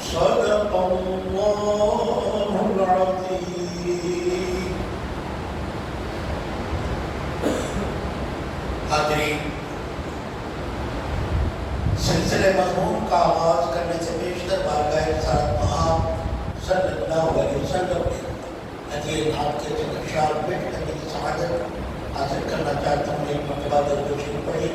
صدق الله العظيم. حاضرین، سلسلے مضمون کا آغاز کرنے سے پیشتر بارگاہ رسالت مآب صلی اللہ علیہ وسلم میں ہدیہ نعت کے چند اشعار پیش کرنے کی سعادت حاصل کرنا چاہتا ہوں. ایک مرتبہ درود شریف پڑھیے.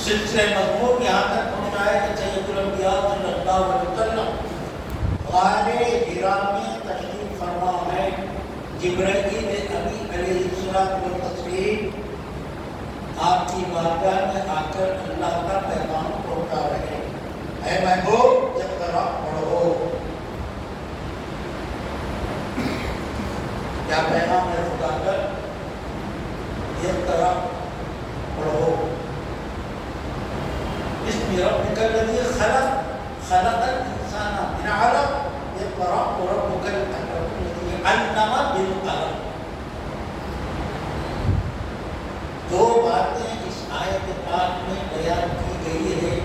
سلسلے مضمون یہاں تک پہنچا ہے کہ سید الانبیاء صلی اللہ علیہ وسلم غار حرا میں تشریف فرما ہے. جبرائیل امین علیہ السلام آپ کی بارگاہ میں آ کر اللہ کا پیغام پہنچا رہے ہیں. اے محبوب، اقرا پڑھو. کیا پیغام ہے خدا کا؟ اقرا پڑھو. بسم ربک الذی خلق الانسان من علق اقرا وربک الاکرم الذی علم بالقلم. دو باتیں اس آیت پاک میں بیان کی گئی ہے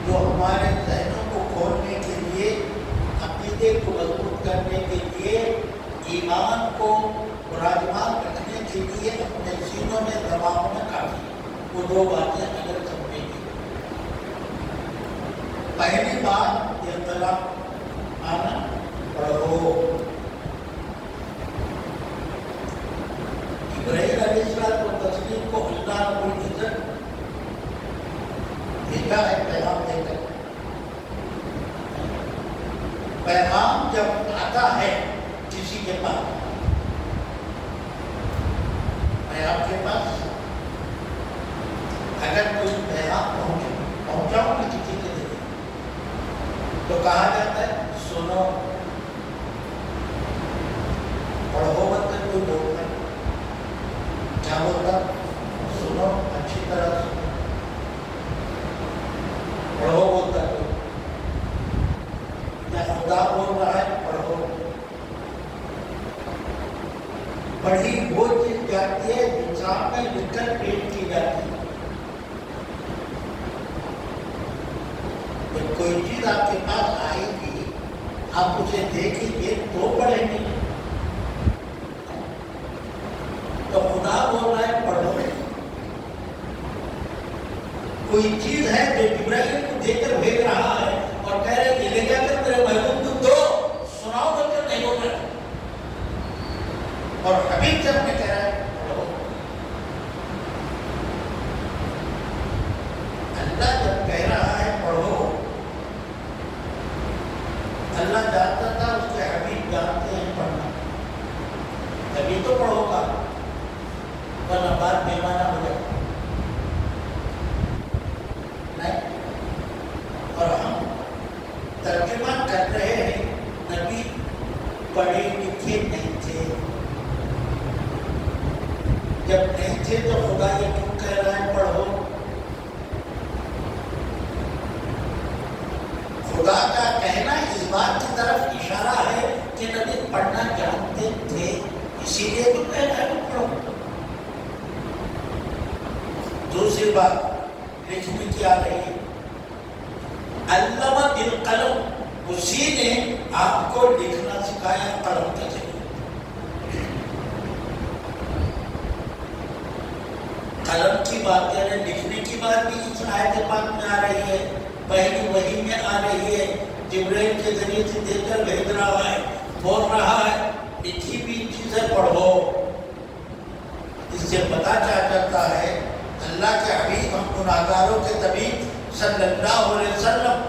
جو ہمارے ذہنوں کو کھولنے کے لیے، عقیدے کو مضبوط کرنے کے لیے، ایمان کو براجمان رکھنے کے لیے اپنے سینوں میں دباؤنا کافی. وہ دو باتیں اگر سمجھیں گے. پہلی بات اقرا آنا پڑھو. ابراہیم علیہ السلام کو تسلیم کو اللہ رب العزت بھیجا ہے پیغام دے کر. پیغام جب آتا ہے کسی کے پاس، میں آپ کے پاس اگر کوئی پیغام پہنچاؤں گا کسی کے لیے تو کہا جاتا ہے سنو. پڑھو مطلب کوئی بولتا ہے، کیا بولتا؟ سنو، اچھی طرح سنو. پڑھو بولتا ہے. خدا بول رہا ہے پڑھو. پڑھی وہ چیز جاتی ہے جو سامنے لکھ کر پیش کی جاتی ہے. جب کوئی چیز آپ کے پاس آئے گی آپ اسے دیکھیں گے تو پڑھیں گے. تو خدا بول رہا ہے پڑھو. کوئی چیز ہے جو جبرائیل کو دے کر بھیج رہا ہے اور کہہ رہے یہ لے جا کر میرے محبوب کو دو سناؤ بول کر نہیں بول رہا. اور حبیب سے ہمیں کہہ رہا ہے پڑھو. اللہ جب کہہ رہا ہے پڑھو، اللہ جانتا تھا اس کے حبیب جانتے ہیں پڑھنا، تبھی تو پڑھو گا، ورنہ بات بے معنی ہو جائے. اور ہم ترجمہ کر رہے ہیں نبی پڑھے لکھے نہیں تھے. جب نہیں تھے تو خدا یہ کیوں کہہ رہا ہے پڑھو؟ خدا کا کہنا اس بات کی طرف اشارہ ہے کہ نبی پڑھنا جانتے تھے، اسی لیے تو کہہ رہا ہے پڑھو. دوسری بات لکھنے کی آ رہی ہے، علامہ بالقلم، اسی نے آپ کو لکھنا سکھایا قلم کے ذریعے. قلم کی بات کہہ رہے ہیں، لکھنے کی بات بھی اس آیت پاک میں آ رہی ہے، پہلی وحی میں آ رہی ہے. جبرائیل کے ذریعے سے دے کر بھیج رہا ہے، بول رہا ہے لکھی بھی چیزیں پڑھو. اس سے پتہ کیا چلتا ہے اللہ کے حبیب ہم گناہگاروں کے طبیب صلی اللہ علیہ وسلم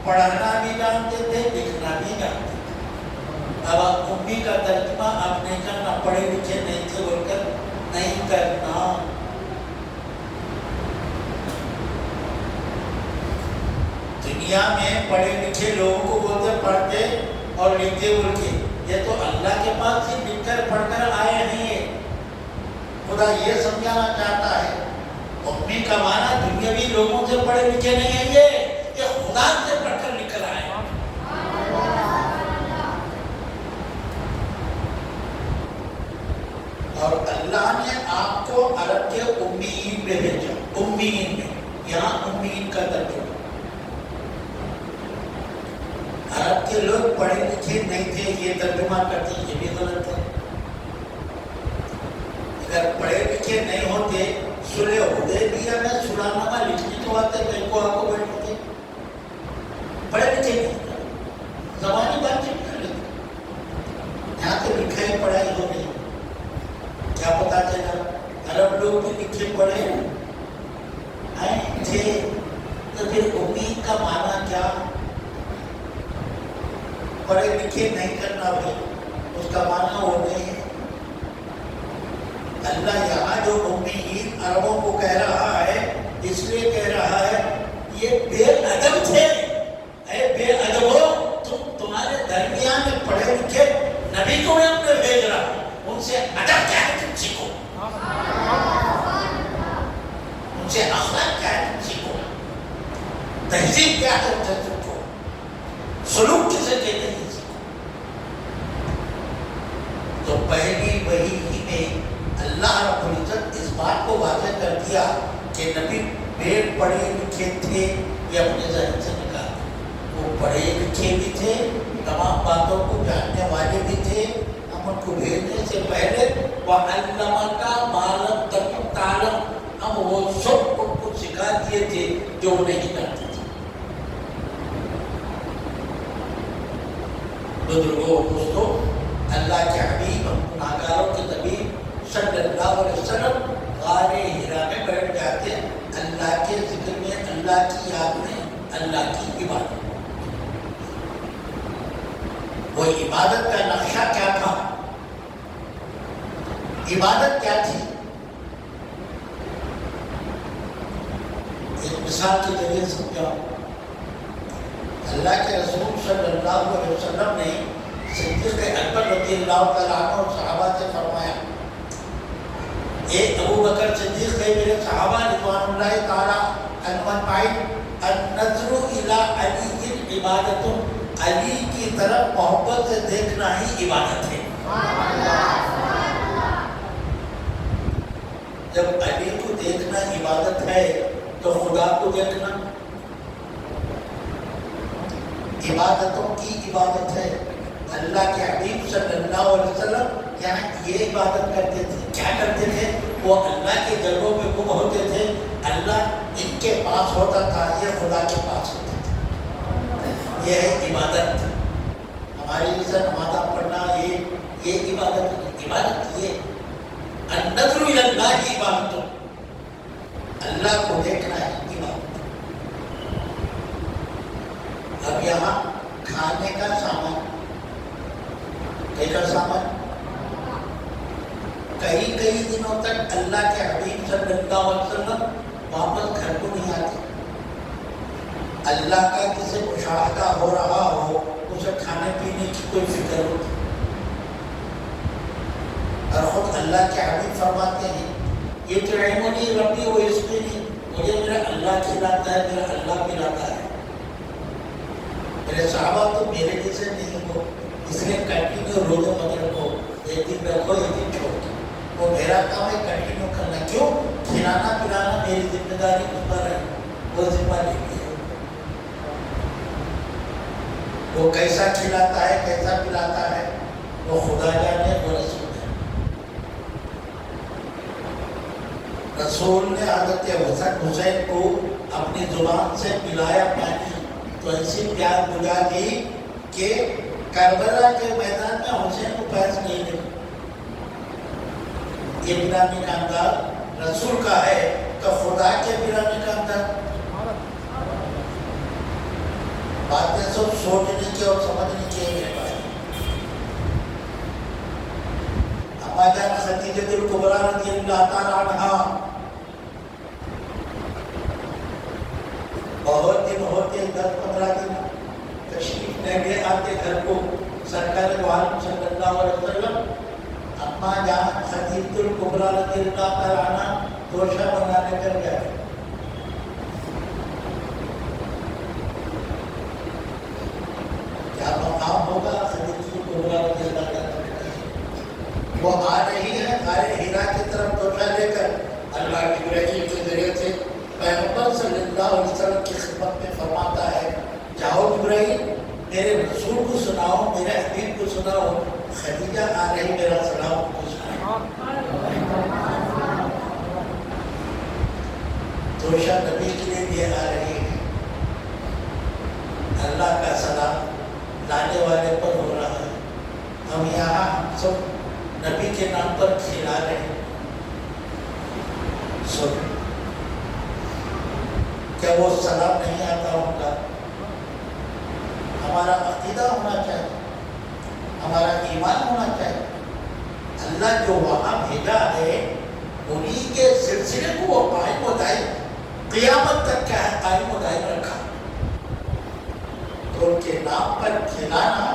پڑھنا بھی جانتے تھے، لکھنا بھی جانتے تھے. اب آپ امی کا ترجمہ آپ نے کہنا پڑھے لکھے نہیں تھے بول کر نہیں کرنا. دنیا میں پڑھے لکھے لوگوں کو بولتے پڑھتے اور لکھتے بول کے، یہ تو اللہ کے پاس سے لکھ کر پڑھ کر آئے ہیں. خدا یہ سمجھانا چاہتا ہے امی کا معنی دنیاوی لوگوں سے پڑھے لکھے نہیں ہیں، یہ خدا سے پڑھ کر نکل آئے. اور اللہ نے آپ کو عرب کے امیین میں بھیجا. امیین میں یہاں امیین کا ترجمہ، عرب کے لوگ پڑھے لکھے نہیں تھے یہ ترجمہ کرتے ہیں، یہ بھی غلط ہے. اگر پڑھے لکھے نہیں ہوتے صلح حدیبیہ میں صلح نامہ لکھنے کے واسطے کہیں کو آپ کو بیٹھتے، پڑھے لکھے نہیں، زبانی بات چیت کر لیتے. یہاں تو لکھائی پڑھائی ہو نہیں، کیا پتا چلا عرب لوگ بھی لکھے پڑھے تھے تو پھر امید کا معنی کیا؟ پڑھے لکھے نہیں کرنا بھی اس کا معنی وہ نہیں ہے. اللہ یہاں جو امیین عربوں کو کہہ رہا ہے اس لیے کہہ رہا ہے یہ بے ادب تھے. اے بے ادبو، تمہارے درمیان میں پڑھے لکھے نبی کو میں اپنے بھیج رہا ہوں، ان سے ادب کیا ہے تم سیکھو، ان سے اخلاق کیا ہے تم سیکھو، تہذیب کیا ہے تم سے سیکھو، سلوک کسے کہتے ہیں سیکھو. تو پہلی وحی میں اللہ رب العزت اس بات کو واضح کر دیا کہ نبی بے پڑھے لکھے تھے، یہ اپنے ذہن سے نکال. وہ پڑھے لکھے بھی تھے، تمام باتوں کو جاننے والے بھی تھے. ہم ان کو بھیجنے سے پہلے وَعَلَّمَكَ مَا لَمْ تَكُن تَعْلَمْ، ہم وہ سب ان کو سکھا دیے تھے جو وہ نہیں جانتے تھے. بزرگوں دوستوں، اللہ کے حبیب ہم گناہگاروں کے طبیب صلی اللہ علیہ وسلم غار حرا میں بیٹھ جاتے اللہ کے ذکر میں، اللہ کی یاد میں، اللہ کی عبادت. وہ عبادت کا نقشہ کیا تھا؟ عبادت کیا تھی؟ ایک مثال کے ذریعے سمجھاؤ. اللہ کے رسول صلی اللہ علیہ وسلم نے صدیق اکبر رضی اللہ تعالیٰ عنہ اور صحابہ سے فرمایا، ایک ابو بکر صدیق ہے میرے صحابہ رضوان اللہ تعالیٰ عنہم، النظر الی علی عبادت، علی کی طرف محبت سے دیکھنا ہی عبادت ہے. جب علی کو دیکھنا عبادت ہے تو خدا کو دیکھنا عبادتوں کی عبادت ہے. اللہ کے حبیب صلی اللہ علیہ وسلم یہاں یہ عبادت کرتے تھے. کیا کرتے تھے؟ وہ اللہ کے جلووں میں گم ہوتے تھے. اللہ ان کے پاس ہوتا تھا, یہ خدا کے پاس ہوتے تھے. یہ ہے عبادت. ہماری جیسا نماز پڑھنا یہ عبادت یہ النظر الی اللہ کی عبادت. اللہ کو دیکھنا ہے عبادت. اب یہاں کھانے کا سامان, کئی دنوں تک اللہ کے حبیب صلی اللہ علیہ وسلم واپس گھر کو نہیں آتے. اللہ کا کسی مشاہدہ ہو رہا ہو, اسے کھانے پینے کی کوئی فکر ہوتی, اور خود اللہ کے حبیب فرماتے ہیں یہ یطعمنی ربی ویسقینی, مجھے میرا اللہ کھلاتا ہے, میرا اللہ پلاتا ہے. میرے صحابہ تو میرے جیسے نہیں ہو, اس لیے کنٹینیو روزے مت رکھو, ایک دن رکھو ایک دن چھوڑ دو. وہ میرا کام ہے کنٹینیو کرنا. کیوں؟ کھلانا پلانا میری ذمہ داری اس پر ہے, وہ ذمہ لے لی ہے. وہ کیسا کھلاتا ہے کیسا پلاتا ہے وہ خدا جانے, وہ رسول ہے. رسول نے حضرت حسین کو اپنی زبان سے پلایا پانی, تو ایسی پیاس بجھا دی کہ کربلا کے میدان میں حسین کو پیاس نہیں لگی. یہ پلانے کا انداز رسول کا ہے, تو خدا کے پلانے کا انداز. باتیں سب سوچنے کی اور سمجھنے کی ہے. اما جان خدیجہ الکبریٰ رضی اللہ تعالیٰ عنہا بہت دن ہوتے 10-15 دن تشریف لے آتے گھر کو سرکار دو عالم صلی اللہ علیہ وسلم. اما جان خدیجہ الکبریٰ رضی اللہ تعالیٰ عنہا توشہ بنانے کر گئے. کیا مقام ہوگا خدیجہ الکبریٰ رضی اللہ تعالیٰ عنہ؟ وہ آ رہی ہے غار حرا کی طرف توشہ لے کر. اللہ جبرائیل کے ذریعے سے پیغمبر صلی اللہ علیہ وسلم کی خدمت میں فرماتا ہے, جاؤ جبرائیل میرے رسول کو سناؤ, میرے حبیب کو سناؤ, خدیجہ آ رہی, میرا سلام کو سناؤ. توشہ نبی کے لیے بھی آ رہی ہے. اللہ کا سلام لانے والے پر ہو رہا ہے. ہم یہاں ہم سب نبی کے نام پر کھلا رہے ہیں. سن کیا وہ سلام نہیں آتا ہوگا؟ ہمارا عقیدہ ہونا چاہیے, ہمارا ایمان ہونا چاہیے. اللہ جو وہاں بھیجا ہے انہی کے سلسلے کو وہ قائم و دائم قیامت تک کیا ہے قائم و دائم رکھا. تو ان کے نام پر کھلانا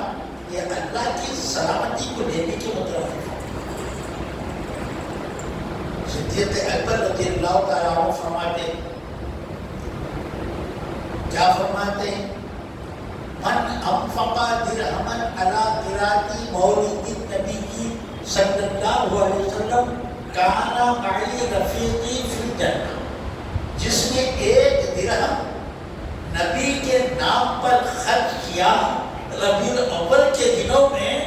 یہ اللہ کی سلامتی کو لینے کے مترادف ہے. صدیق اکبر رضی اللہ تعالیٰ عنہ فرماتے, کیا فرماتے ہیں؟ من انفق درہما علی قراءۃ مولد النبی صلی اللہ علیہ وسلم کان معی رفیقی فی الجنہ. جس نے ایک درہم نبی کے نام پر خرچ کیا ربیع الاول کے دنوں میں,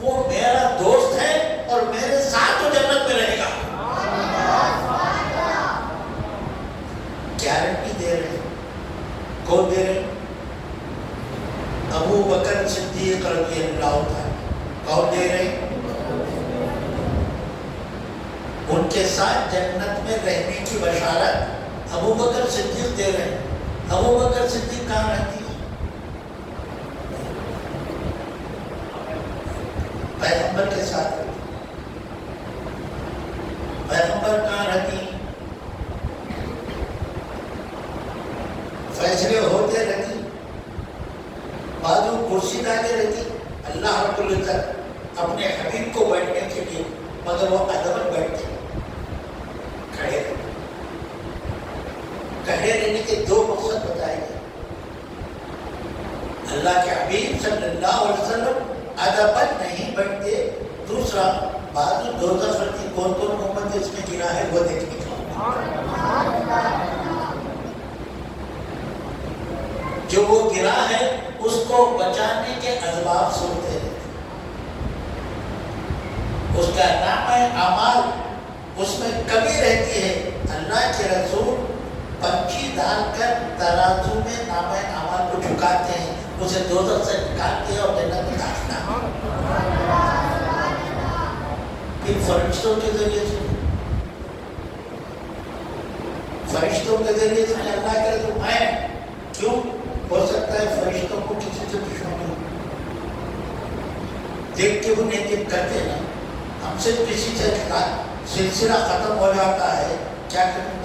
وہ میرا دوست ہے اور میرے ساتھ وہ جنت میں رہے گا. گارنٹی دے رہے ہیں. کون دے رہے؟ ابو بکر صدیق رضی اللہ عنہ. کون دے رہے؟ ان کے ساتھ جنت میں رہنے کی بشارت ابو بکر صدیق دے رہے ہیں. ابو بکر صدیق کہاں رہتی ہے؟ پیغمبر کے ساتھ. پیغمبر کہاں رہتی ہے؟ فیصلے ہوتے رہتی, بازو کرسی ڈالے رہتی. اللہ رب العزت اپنے حبیب کو بیٹھنے کے لیے, مگر وہ ادباً بیٹھتے, کھڑے کھڑے رہنے کے دو مقصد بتائے گئے. اللہ کے حبیب صلی اللہ علیہ وسلم ادبن نہیں بنتے. دوسرا بعض دوزخ کی کون کون امت اس میں گرا ہے وہ دیکھنے کا. جو وہ گرا ہے اس کو بچانے کے اسباب سنتے ہیں. اس کا نام ہے اعمال، اس میں کمی رہتی ہے. اللہ کے رسول پنچھی ڈال کر ترازو میں نام اعمال کو جھکاتے ہیں، اسے دوزخ سے نکالتے ہیں اور جنت میں داخلہ. پھر فرشتوں کے ذریعے سے اللہ کے رسول میں کیوں ہو سکتا ہے فرشتوں کو کسی سے دشمنی ہو، دیکھ کے وہ نیکی کرتے نا. ہم سے کسی سے سلسلہ ختم ہو جاتا ہے، کیا کریں؟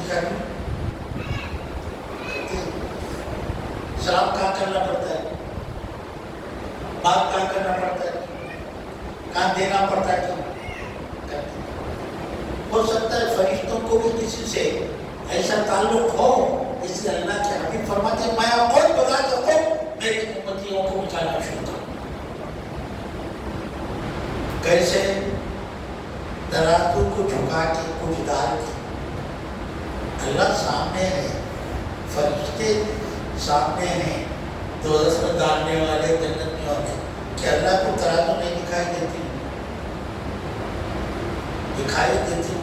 سلام کہاں کرنا پڑتا ہے، بات کہاں کرنا پڑتا ہے، کہاں دینا پڑتا ہے. ہو سکتا ہے فرشتوں کو بھی کسی سے ایسا تعلق ہو، اس لیے اللہ کے حبیب فرماتے ہیں میں خود بتا سکتا ہوں میری امتیوں کو بچانا شروع کروں. کیسے؟ ترازو کو جھکا کے کچھ ڈال کے. اللہ سامنے ہے، فرشتے سامنے ہیں، دوزخ میں ڈالنے والے، جنت میں والے. کہ اللہ کو ترازو نہیں دکھائی دیتی؟ دکھائی دیتی.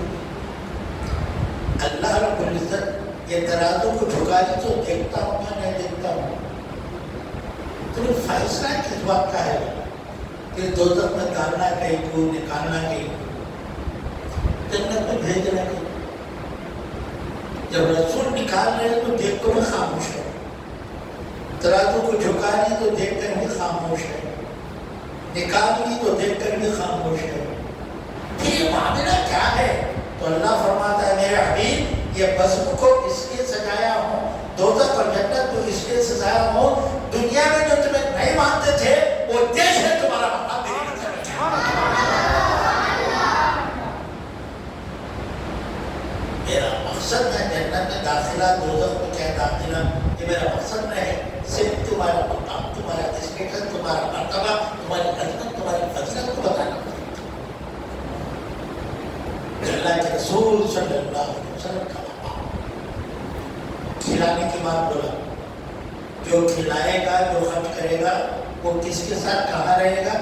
اللہ رب العزت یہ ترازو کو جھکا دی تو دیکھتا ہوں یا نہیں دیکھتا ہوں. تو فیصلہ کس بات کا ہے کہ دوزخ میں ڈالنا کہیں کو نکالنا کہیں، جنت میں بھیجنا کہیں. جب رسول نکال رہے ہیں تو دیکھ کر بھی خاموش ہے، ترازو کو جھکا لی تو دیکھ کر بھی خاموش ہے، نکال لی تو دیکھ کر بھی خاموش ہے. یہ معاملہ کیا ہے؟ تو اللہ فرماتا ہے میرے حبیب یہ بزم کو اس لیے سجایا ہوں، دوزخ اور جنت کو اس لیے سجایا ہوں. دنیا میں جو تمہیں نہیں مانتے تھے وہ دیش ہے تمہارا مقام میری نظر میں. میرا مقصد ہے جنت میں داخلہ، دوزخ میں کیا داخلہ، یہ میرا مقصد نہیں ہے. صرف تمہارا مقام، تمہارا اسٹیٹس، تمہارا مرتبہ، تمہاری عظمت، تمہاری فضیلت کو بتانا. اللہ کے رسول صلی اللہ علیہ وسلم کا مقام. کھلانے کی بات بولا، جو کھلائے گا، جو خرچ کرے گا وہ کس کے ساتھ کہاں رہے گا؟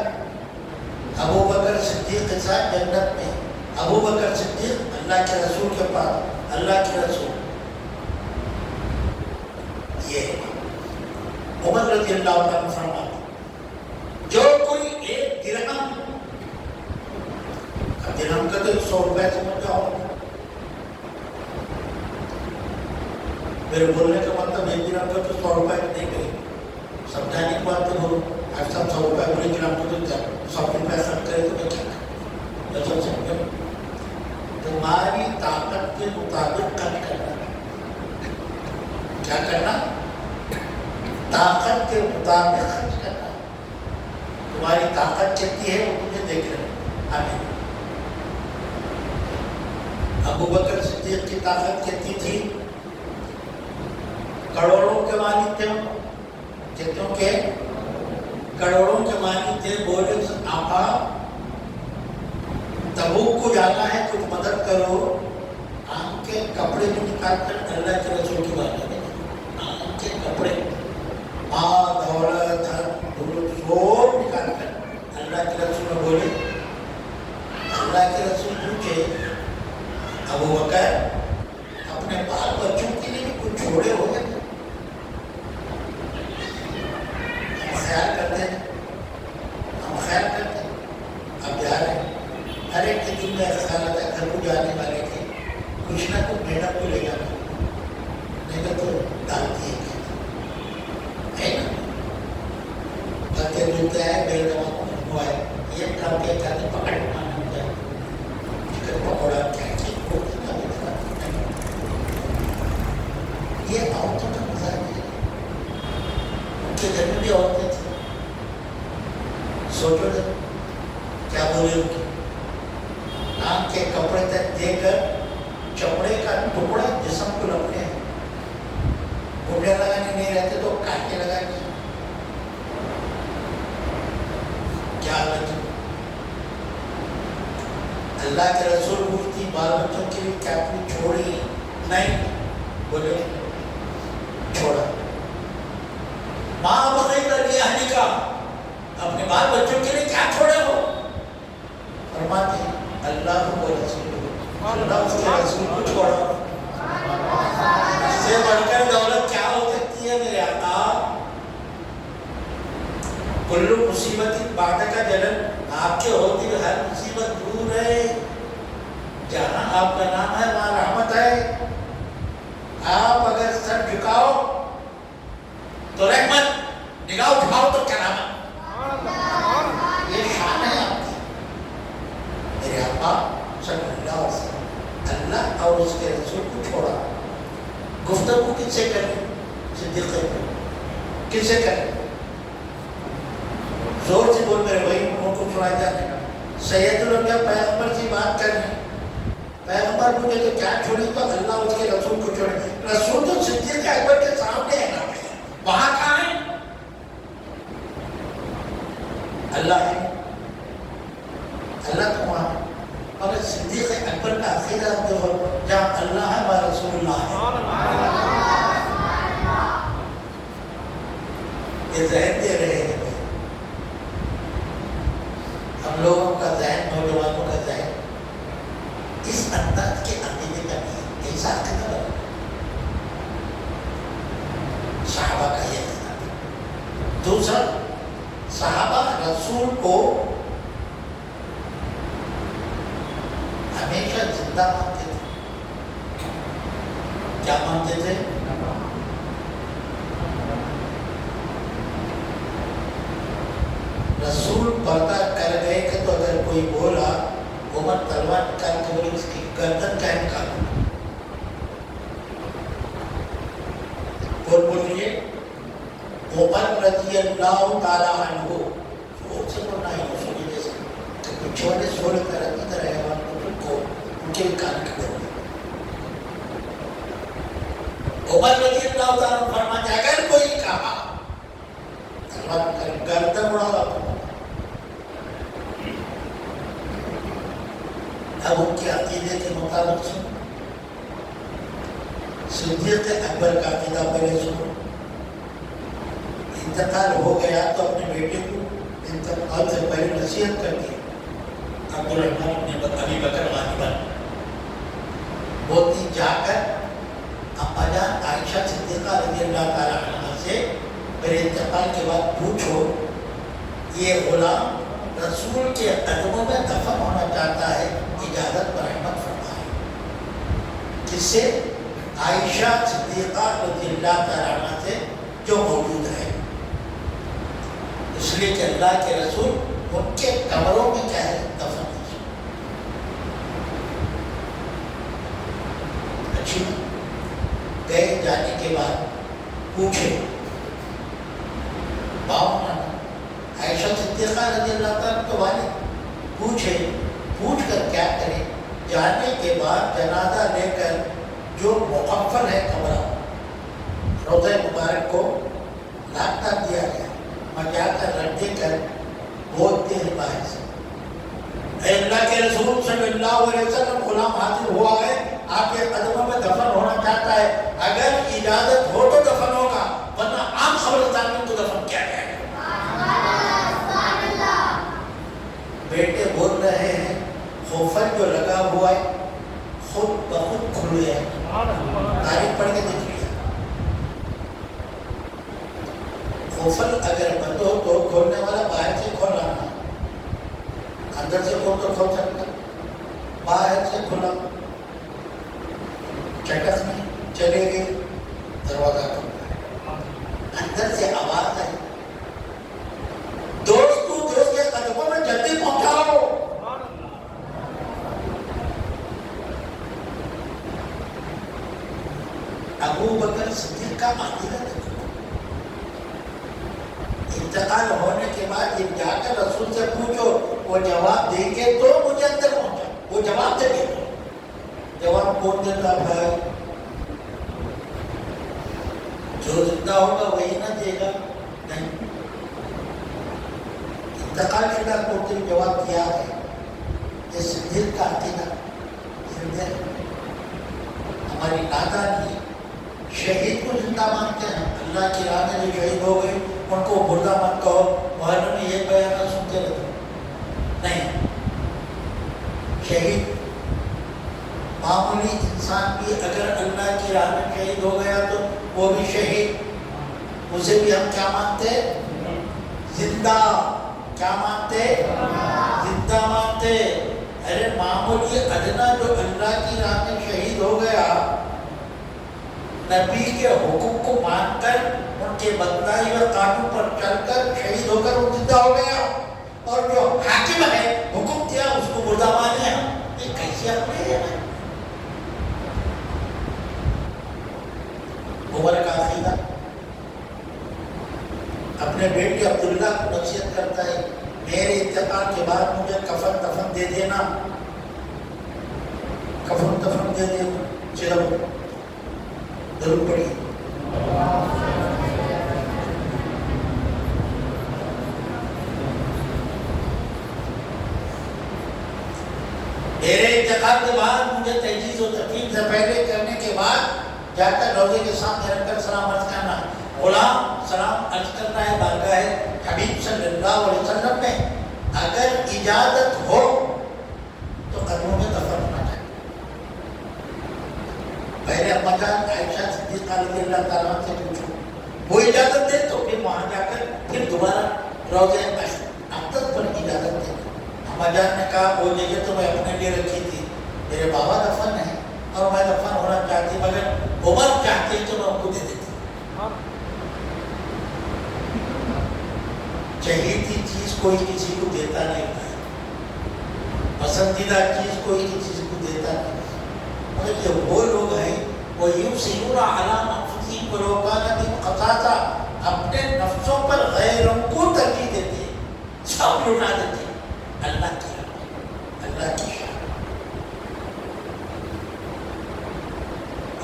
ابو بکر صدیق کے ساتھ جنت میں. ابو بکر صدیق اللہ کے رسول کے پاس، اللہ کے رسول. یہ عمر رضی اللہ عنہ فرماتے جو کوئی ایک درہم، درہم کا تو 100 روپے سمجھ جاؤ، میرے بولنے کا مطلب ایک درہم کا تو 100 روپے نہیں گئے، سمجھانے کی بات تو بولو. آپ سب 100 روپے بولے درہم کو تو 100 روپے خرچ کرے تو میں کیا کروں؟ تمہاری طاقت کے مطابق خرچ کرنا. کیا کرنا؟ طاقت کے مطابق خرچ کرنا. تمہاری طاقت کتنی ہے وہ تمہیں دیکھ رہے. آمین. ابو بکر صدیق کی طاقت کتنی تھی؟ کروڑوں کے مالک تھے. کتنوں کے؟ کروڑوں کے مالک تھے. بولے آقا تبوک کو جانا ہے، کچھ مدد کرو. آنکھ کے کپڑے بھی نکال کر اللہ کے رسول کی بات کریں. آنکھ کے کپڑے، ماں، دولت، دولت سب نکال کر اللہ کے رسول میں بولے. اللہ کے رسول پوچھے ابو بکر اپنے بال بچوں کے لیے بھی کچھ چھوڑے ہو گئے؟ ہم خیال کرتے ہیں، ہم خیال کرتے ہیں. اب جا رہے ہیں، ہر ایک کے دل میں خیال آتا ہے گھر کو جانے والے کے کچھ نہ کچھ میڈم کو لے جانا، نہیں تو ڈالتی ہے نا. کرتے ملتے ہیں میرے دماغ ہوا ہے یہ کام کیا چاہتے پکڑ مانا ہوتا ہے. چکن پکوڑا کیا یہ عورتوں کا مزاج ہے. ان کے گھر میں بھی عورتیں تھیں. سوچو جب کیا بولے ان کی. آنکھ کے کپڑے تک دے کر چمڑے کا ٹکڑا جسم کو لپٹے ہیں. گھٹنے لگانے نہیں رہتے تو کاٹنے لگا کے اللہ کے رسول پوچھتی بال بچوں کے لیے کیا کوئی چھوڑی؟ نہیں. بولے چھوڑا. ماں بغیر اہلی کا اپنے بال بچوں کے لیے کیا چھوڑے ہو؟ فرماتے اللہ کو رسول اللہ اس کے رسول کو چھوڑا. اس سے بڑھ کر دولت کیا ہو سکتی ہے میرے آقا؟ کل مصیبت بعد کا جلن، آپ کے ہوتی ہوئے ہر مصیبت دور ہے. جہاں آپ کا نام ہے وہاں رحمت ہے. آپ اگر سر جھکاؤ تو رحمت، نگاہ اٹھاؤ تو کرامت. یہ شان ہے آپ کی. میرے آقا صلی اللہ علیہ وسلم اللہ اور اس کے رسول کو چھوڑا. گفتگو کس سے کریں؟ صدیق کس سے کریں؟ زور سے بول میرے بھائی ان کو سنائی جانے کا. سید الانبیاء پیغمبر سے بات کریں. پیغمبر مجھے تو کیا چھوڑی تو اللہ اس کے رسول کو چھوڑے. رسول تو صدیق اکبر کے سامنے ہے نا، وہاں کہاں ہے؟ اللہ ہے، اللہ تو وہاں ہے. اور صدیق اکبر کا عقیدہ دیکھو، جہاں اللہ ہے وہاں رسول اللہ ہے. یہ ذہن دے رہے ہیں ہم لوگوں کا ذہن، نوجوانوں کا ذہن اس انداز کے عقیدے کا نہیں. ایسا عقیدہ بنا صحابہ کا یہ عقیدہ. دوسرا، صحابہ رسول کو ہمیشہ زندہ مانتے تھے. کیا مانتے تھے؟ رسول پردہ کر گئے کہ تو اگر کوئی بولا عمر تلوار نکال کے بولے اس کی گردن کا نکالو. بولیے عمر رضی اللہ تعالیٰ عنہ وہ سے بولنا ہے رسول جیسے کہ کچھ والے سولے طرح کی طرح ہے کو ان کے کان کے بولے. عمر رضی اللہ تعالیٰ عنہ فرماتے اگر کوئی کہا تلوار گردن اڑا لا. اب ان کے عقیدے کے مطابق سن. صدیق اکبر کا عقیدہ پہلے سنو. انتقال ہو گیا تو اپنے بیٹے کو انتقال سے پہلے نصیحت کر دی. عبدالرحمن بن ابی بکر غالبا بولتی جا کر اما جان عائشہ صدیقہ رضی اللہ تعالیٰ عنہ سے میرے انتقال کے بعد پوچھو یہ غلام رسول کے قدموں میں دفن ہونا چاہتا ہے، اجازت پر رحمت فرمائے. جس سے عائشہ صدیقہ رضی اللہ تعالیٰ عنہ سے جو موجود ہے، اس لیے کہ اللہ کے رسول ان کے قبروں میں کیا ہے دفن ہے. اچھی گئے جانے کے بعد پوچھے باپ عائشہ صدیقہ رضی اللہ تعالیٰ تو والد پوچھے، پوچھ کر کیا کرے؟ جانے کے بعد جنازہ لے کر جو مقفل ہے قبر روضہ مبارک کو لاٹا دیا گیا، مجا کر رکھ کر بولتے ہیں باہر سے اے اللہ کے رسول صلی اللہ علیہ وسلم غلام حاضر ہوا ہے، آپ کے قدموں میں دفن ہونا چاہتا ہے، اگر اجازت ہو تو دفن ہوگا ورنہ عام قبرستان میں تو دفن کیا جائے گا. بیٹے بول رہے ہیں خوفر جو لگا ہوا ہے خود بخود کھل گیا. تاریخ پڑھ کے دیکھ لیا. خوفر اگر بند ہو تو کھولنے والا باہر سے کھول رہا، اندر سے کھول تو کھول سکتا، باہر سے کھلا چٹک میں چلے گئے، دروازہ کھلا، اندر سے آواز آئی دوست کے قدموں میں جلدی پہنچاؤ. ابو بکر صدیق کا عقیدہ دیکھو. انتقال ہونے کے بعد یہ جا کر رسول سے پوچھو، وہ جواب دیں گے تو مجھے اندر پہنچا. وہ جواب دے گے، جواب کون دیتا بھائی؟ جو زندہ ہوگا وہی نہ دے گا. نہیں، انتقال شدہ کو جواب دیا ہے یہ صدیق کا عقیدہ ہماری نادانی شہید کو زندہ مانتے ہیں. اللہ کی راہ میں جو شہید ہو گئے ان کو مردہ مت کہو. محرم میں یہ بیان سنتے رہتے نہیں. شہید معمولی انسان بھی اگر اللہ کی راہ میں شہید ہو گیا تو وہ بھی شہید. اسے بھی ہم کیا مانتے؟ زندہ. کیا مانتے؟ زندہ مانتے. ارے معمولی ادنا جو اللہ کی راہ میں شہید ہو گیا نبی کے حکم کو مان کر ان کے بتلائی ہوئے قانون پر چل کر شہید ہو کر وہ زندہ ہو گیا. اور جو حاکم ہے حکم دیا اس کو مردہ مانے ہم. یہ کیسی عقل ہے؟ عمر کا عقیدہ اپنے بیٹے عبداللہ کو نصیحت کرتا ہے میرے انتقال کے بعد مجھے کفن دفن دے دینا. کفن دفن دے دینا. چلو ضرور پڑی. میرے انتقال کے بعد مجھے تجہیز و تکفین سے پہلے کرنے کے بعد جا کر روزے کے سامنے رکھ کر سلام عرض کرنا. غلام سلام عرض کرنا ہے بارگاہ حبیب صلی اللہ علیہ وسلم میں. اگر اجازت ہو تو قدموں میں دفن ہونا چاہیے. پہلے اما جان عائشہ صدیقہ رضی اللہ تعالیٰ سے پوچھو وہ اجازت دے تو پھر وہاں جا کر پھر دوبارہ روزے اقدس پر اجازت دے. اما جان نے کہا وہ جگہ تو میں اپنے لیے رکھی تھی, میرے بابا دفن ہے اور میں دفن ہونا چاہتی, مگر عمر چاہتی تو میں ان کو دے دیتی. چہیتی چیز کوئی کسی کو دیتا نہیں ہے, پسندیدہ چیز کوئی کسی کو دیتا نہیں. مگر یہ وہ لوگ ہیں وہ یُبْصِرُونَ عَلَىٰ أَنفُسِهِمْ وَلَوْ كَانَ بِهِمْ خَصَاصَةٌ, اپنے نفسوں پر غیروں کو ترجیح دیتے ہیں, سب لٹا دیتے ہیں اللہ کی راہ, اللہ کی شان.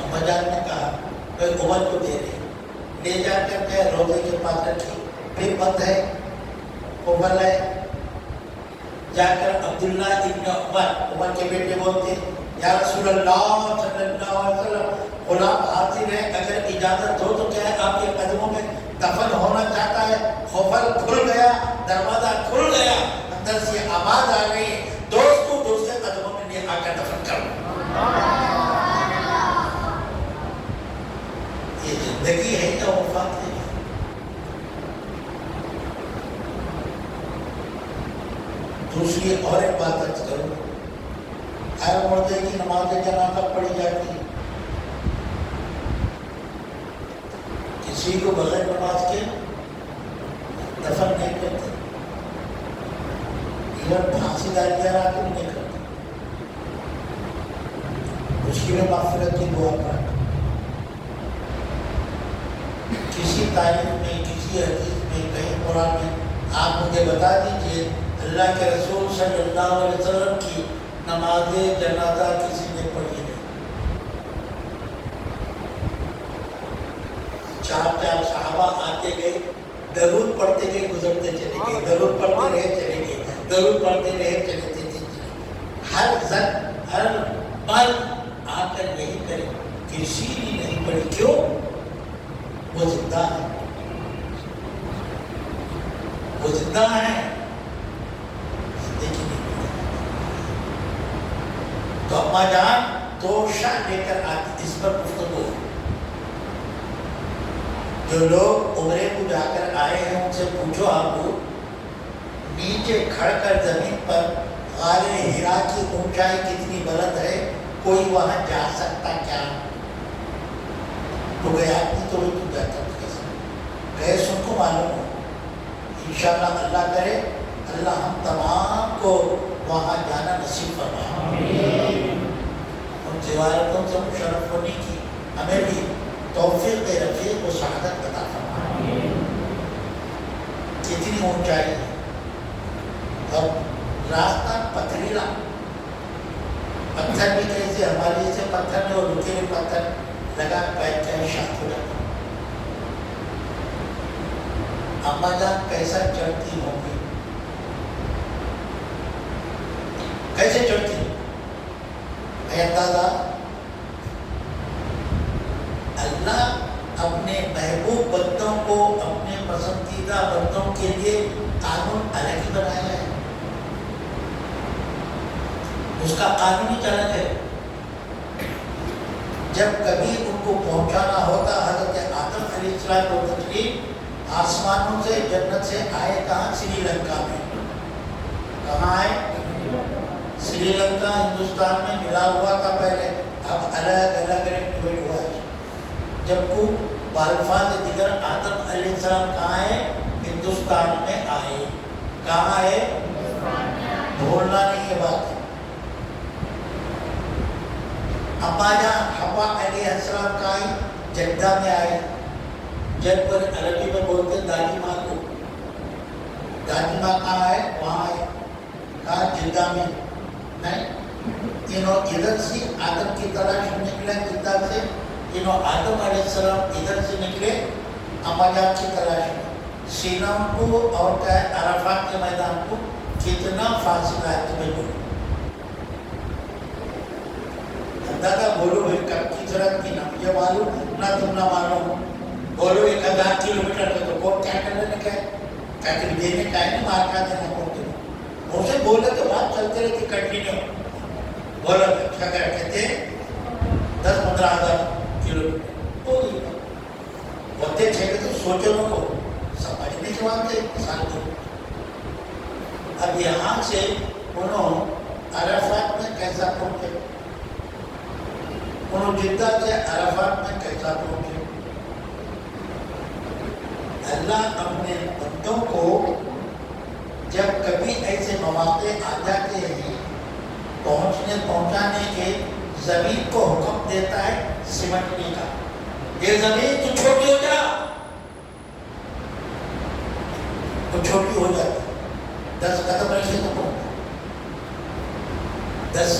اما جان نے کہا میں عمر کو دے رہے, لے جا کر کے روزے کے پاس رکھی. پھر بند ہے عمر ہے, جا کر عبداللہ ابن عمر کے بیٹے بولتے یا رسول اللہ صلی اللہ علیہ وسلم غلام حاضر ہے, اگر اجازت ہو تو کیا آپ کے قدموں میں دفن ہونا چاہتا ہے. خفل کھل گیا, دروازہ کھل گیا, اندر سے آواز آ گئی دوست کو دوسرے قدموں میں لے آ کر دفن کرو. یہ زندگی ہے یا وفات ہے؟ دوسری اور ایک بات عرض کروں, ہر مردے کی نماز جنازہ پڑھی جاتی ہے, کسی کو بغیر نماز کے دفن نہیں کرتے, ایون پھانسی داریاں رات کو نہیں کرتے. اس کی میں مغفرت کی دعا پڑھ. کسی تاریخ میں, کسی حدیث میں, کہیں قرآن میں آپ مجھے بتا دیجئے اللہ کے رسول صلی اللہ علیہ وسلم کی نماز جنازہ کسی نے پڑھی نہیں. چار صحابہ آتے گئے, درود پڑھتے گئے, گزرتے چلے گئے, درود پڑھتے رہے چلے گئے, درود پڑھتے رہے چلے گئے. ہر زن ہر پل آ کر یہی کرے, کسی نے نہیں پڑھی. کیوں؟ وہ زندہ ہے, وہ زندہ ہے. تو اما جان تو شان لے کر آتی. اس پر گفتگو, جو لوگ عمرے کو جا کر آئے ہیں ان سے پوچھو آپ کو نیچے کھڑ کر زمین پر غار ہرا کی اونچائی کتنی بلند ہے, کوئی وہاں جا سکتا کیا؟ تو گیا نہیں تو وہ جاتا کیسے گئے سن کو معلوم ہو. انشاءاللہ اللہ کرے اللہ ہم تمام کو وہاں جانا نصیب فرمائے. ان زیارتوں سے مشرف ہونے کی ہمیں بھی توفیق رفیق و سعادت عطا فرمائے. کتنی اونچائی ہے اور راستہ پتھریلا, پتھر بھی کیسے ہمارے جیسے پتھر میں اور رکے ہوئے پتھر لگا پیر کا شاخ ہو جاتا. اما جان کیسا چڑھتی ہوں گی, کیسے اس کا قانونی چلن ہے. جب کبھی ان کو پہنچانا ہوتا حضرت آدم علیہ السلام کو تشریف آسمانوں سے جنت سے آئے کہاں؟ سری لنکا میں. کہاں آئے؟ سری لنکا ہندوستان میں ملا ہوا تھا پہلے، اب الگ الگ ریٹ ہوا ہے. جب کو بالفاظ دیگر آدم علیہ السلام کہاں ہے؟ ہندوستان میں آئے. کہاں ہے؟ بھولنا نہیں یہ بات ہے. ابا جان حوا علیہ السلام کا آئی جدہ میں آئے. جب پر عربی میں بولتے دادی ماں کو، دادی ماں کہاں ہے؟ وہاں ہے. کہاں؟ جدہ میں نہیں. انہوں ادھر سے آدم کی تلاش نکلے جدہ سے، انہوں آدم علیہ السلام ادھر سے نکلے اما جان کی تلاش میں. سینم کو اور کیا ہے عرفات کے میدان کو کتنا فاصلہ ہے تمہیں بولو. دادا بولو بھائی کب کی ضرورت کی نہ مجھے معلوم نہ تم نہ معلوم. بولو 1000 کلومیٹر ہے تو کون کیا کرنے کا ہے؟ کیا کہ دینے کا ہے نا، مار کا دینا پڑتے ہیں. مجھ سے بولے تو بات چلتے رہتی کنٹینیو. بولو اچھا کہتے ہیں 10-15 ہزار کلومیٹر بول ہوتے تھے تو سوچو نہ کو سمجھنے کے بعد سال کو. اب یہاں سے انہوں عرفات میں کیسا پہنچے؟ انہوں جدہ سے عرفات میں کیسا پہنچے؟ اللہ اپنے بندوں کو جب کبھی ایسے مواقع آ جاتے ہیں پہنچانے کے، زمین کو حکم دیتا ہے سمٹنے کا. یہ زمین تو چھوٹی ہو جا، وہ چھوٹی ہو جاتی. 10 قدم رکھے تو پہنچ، 10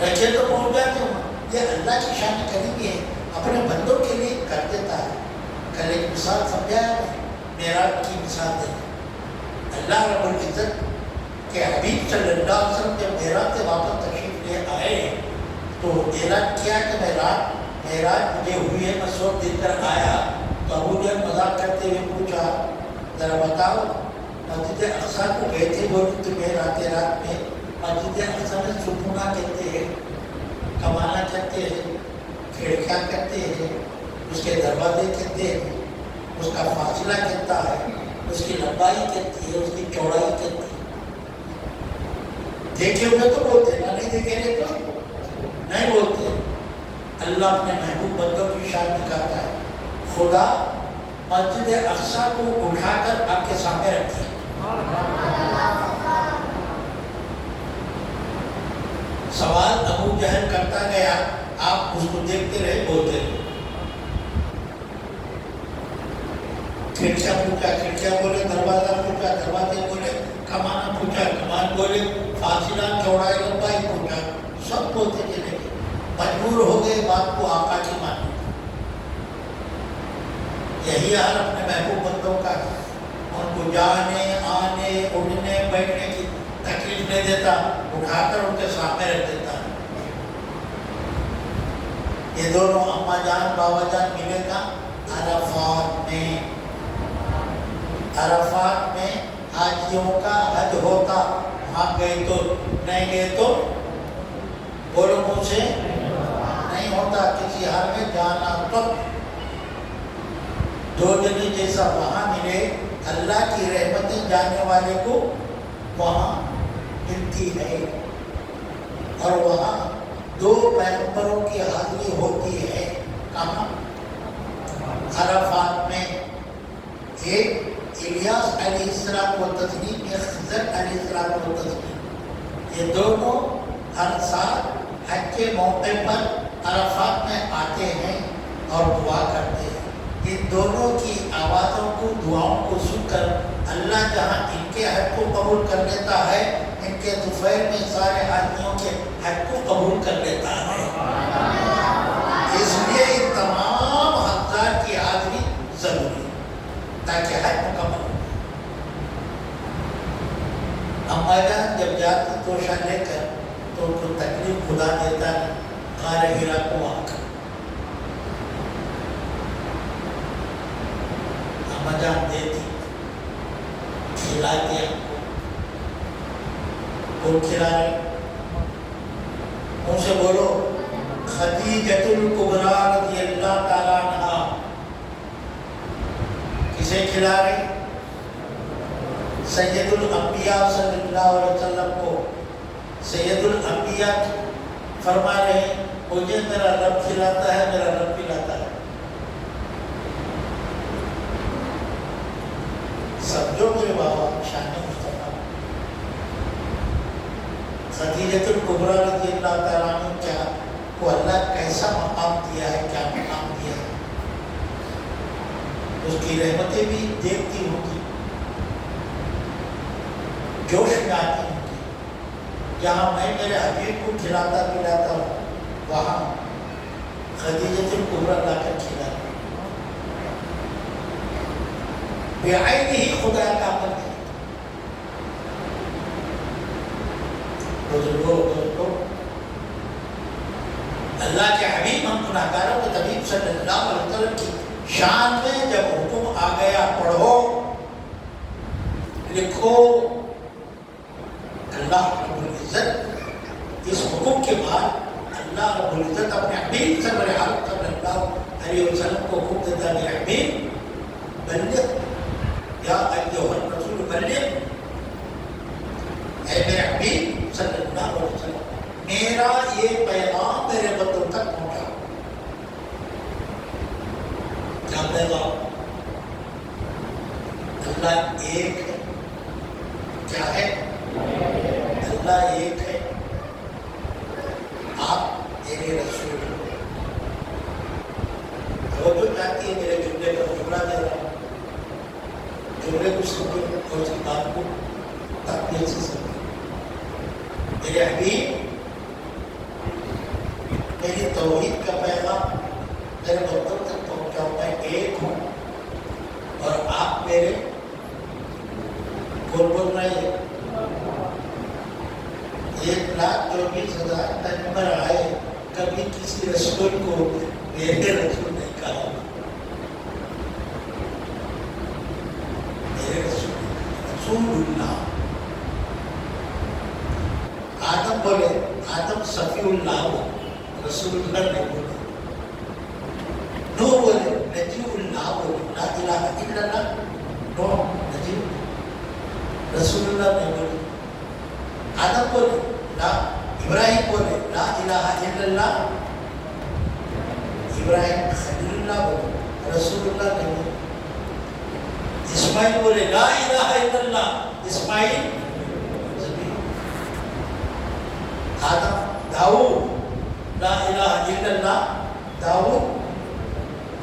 رکھے تو پہنچ جاتے ہوں. یہ اللہ کی شان کریمی ہے، اپنے بندوں کے لیے کر دیتا ہے. کل ایک مثال سمجھایا معراج کی مثال دے. اللہ رب العزت کے حبیب صلی اللہ علیہ وسلم جب معراج سے واپس تشریف لے آئے تو اعلان کیا کہ معراج مجھے ہوئی ہے، میں سوچ دے کر آیا. تو ابو جہل مذاق کرتے ہوئے پوچھا ذرا بتاؤ مسجد اقصیٰ کو گئے تھے بولتے تمہیں رات میں؟ مسجد اقصیٰ میں ستونہ کہتے ہیں، کمانہ کہتے ہیں، کھڑکیاں کہتے ہیں، اس کے دروازے کہتے ہیں، اس کا فاصلہ کہتا ہے، اس کی لمبائی کہتی ہے، اس کی چوڑائی کہتی ہے. دیکھے ہوئے تو بولتے ہیں، نہیں دیکھے رہے تو نہیں بولتے. اللہ اپنے محبوب بندوں کی شان دکھاتا ہے. خدا مسجد اقصیٰ کو اٹھا کر آپ کے سامنے رکھتے ہیں. سوال ابو جہل کرتا گیا، آپ اس کو دیکھتے رہے، بولتے رہے. کھڑکیاں پوچھا، کھڑکیاں بولے. دروازہ پوچھا، دروازے بولے. کمانہ پوچھا، کمان بولے. فاصلہ چوڑائی لمبائی پوچھا، سب بولتے چلے گئے. مجبور ہو گئے بات کو آقا کی ماننے. یہی حال اپنے محبوب بندوں کا ہے. ان کو جانے آنے اڑنے بیٹھنے کی تکلیف نہیں دیتا، اٹھا کر ان کے سامنے رکھ دیتا ہے. یہ دونوں اماں جان بابا جان ملے گا عرفات میں. عرفات میں حاجیوں کا حج ہوتا. وہاں گئے تو نہیں گئے تو بولو منہ سے نہیں ہوتا. کسی حال میں جانا تو دو جگہ جیسا وہاں ملے. اللہ کی رحمتیں جانے والے کو وہاں ملتی ہے، اور وہاں 2 پیغمبروں کی حاضری ہوتی ہے. کہاں؟ عرفات میں. ایک الیاس علیہ السلام و تسلیم، ایک خضر علیہ السلام و تسلیم. یہ دونوں ہر سال حج کے موقع پر عرفات میں آتے ہیں اور دعا کرتے ہیں. ان دونوں کی آوازوں کو، دعاؤں کو سن کر اللہ جہاں ان کے حج کو قبول کر لیتا ہے، ان کے دوپہر میں سارے حاجیوں کے حج کو قبول کر لیتا ہے. اس لیے ان تمام حجاج کی حاضری ضروری تاکہ حج مکمل ہو. اماں جان جب جاتی توشہ لے کر تو ان کو تکلیف خدا دیتا نہیں. غار ہیرا کو آ کر اماں جان دیتی، کھلاتی. ہم کو کھلا رہے منہ سے بولو خدیجۃ الکبریٰ رضی اللہ تعالیٰ عنہا کسے کھلا رہی؟ سید الانبیاء صلی اللہ علیہ وسلم کو. سید الانبیاء فرما رہے ہیں مجھے میرا رب کھلاتا ہے، میرا رب پلاتا ہے. سمجھو میرے بابا شان مصطفیٰ. خدیجۃ الکبریٰ رضی اللہ تعالیٰ عنہ کیا کو اللہ کیسا مقام دیا ہے، کیا مقام دیا ہے. اس کی رحمتیں بھی دیکھتی ہوں گی، جوش میں آتی ہوں گی. جہاں میں میرے حبیب کو کھلاتا پلاتا ہوں وہاں خدیجۃ الکبریٰ لا کر کھلا رہی. بعین ہی خدا کا عمل ہے. بزرگوں دوستوں، اللہ کے حبیب ہم گناہگاروں کے طبیب صلی اللہ علیہ وسلم کی شان میں جب حکم آ گیا پڑھو لکھو، اللہ رب العزت اس حکم کے بعد اللہ رب العزت اپنے حبیب صلی اللہ علیہ وسلم کو حکم دیتا ہے حبیب بلغ یا ایھا الرسول بلغ، اے میرے حبیب صلی اللہ علیہ وسلم میرا یہ پیغام میرے بندوں تک پہنچا. کیا پیغام؟ اللہ ایک ہے. کیا ہے؟ اللہ ایک ہے. آپ میرے رسول ہو. توجہ چاہتی ہے میرے جملے کا جملہ دے رہا ہوں، جملے کو سمجھو اور اس بات کو تقبیل سے سمجھو. میرے حبیب میری توحید کا پیغام میرے بندوں تک پہنچاؤ. میں ایک ہوں اور آپ میرے بول رہے ہیں. 1,24,000 نمبر آئے، کبھی کسی رسول کو میرے رسول نہیں کہا. میرے رسول اللہ. آدم بولے، آدم صفی اللہ ہو، رسول اللہ نہیں بولے. نو بولے نجی اللہ بولے، لا الہ الا اللہ. نو نجی رسول اللہ نہیں بولے. آدم بولے لا، ابراہیم بولے لا الہ الا اللہ. ابراہیم خلیل اللہ بولے، رسول اللہ نہیں بولے. اسماعیل بولے لا الہ الا اللہ، اسماعیل. آدم داؤد لا الہ الا اللہ، داؤد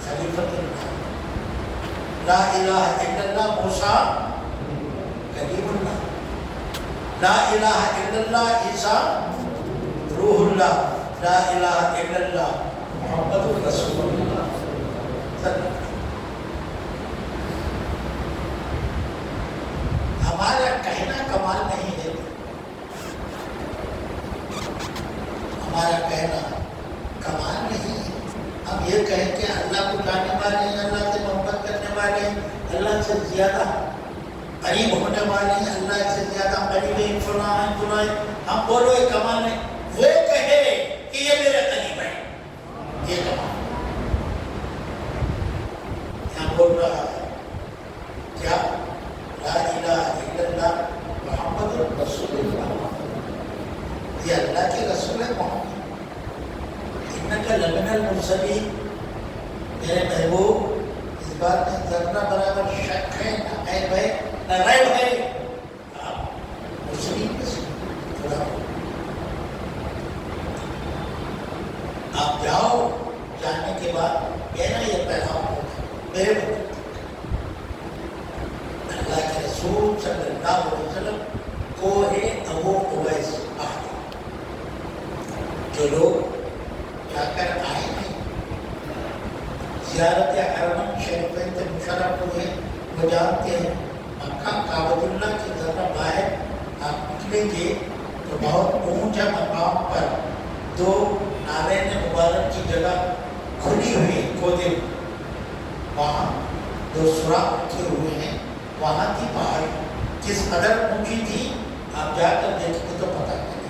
خلیفۃ اللہ. لا الہ الا اللہ موسیٰ کلیم اللہ. لا الہ الا اللہ عیسیٰ روح اللہ. لا الہ الا اللہ محمد رسول اللہ. ہمارا کہنا کمال نہیں ہے، ہمارا کہنا کمال نہیں ہے. ہم یہ کہیں کہ اللہ کو جانے والے ہیں، اللہ سے محبت کرنے والے ہیں، اللہ سے زیادہ قریب ہونے والے ہیں، اللہ سے زیادہ قریب ہیں، فلاں ہیں فلاں ہیں. ہم بولو یہ کمال نہیں. وہ کہے کہ یہ میرے قریب ہے، یہ کمال. یہاں بول رہا ہے کیا؟ لا الہ الا اللہ محمد رسول اللہ. یہ اللہ کے رسول ہے محمد. انک لمن المرسلین. میرے محبوب اس بات میں ذرہ برابر شک ہے نہ عیب ہے نہ ریب ہے. آپ مرسلین میں سے خدا. آپ جاؤ، جانے کے بعد کہنا یہ پیغام ہوگا میرے بندے. اللہ کے رسول صلی اللہ علیہ وسلم کو ہے ابو اویس احد. جو لوگ جا کر آئے ہیں، زیارت حرمین شریفین سے مشرف ہوئے، وہ جانتے ہیں مکہ کعبۃ اللہ کے ذرا باہر آپ نکلیں گے تو بہت اونچا مقام پر 2 نارین مبارک کی جگہ کھلی ہوئی ہے، کھودے وہاں 2 سوراخ رکھے ہوئے ہیں. وہاں کی پہاڑی کس قدر اونچی تھی آپ جا کر دیکھیں گے تو پتہ چلے.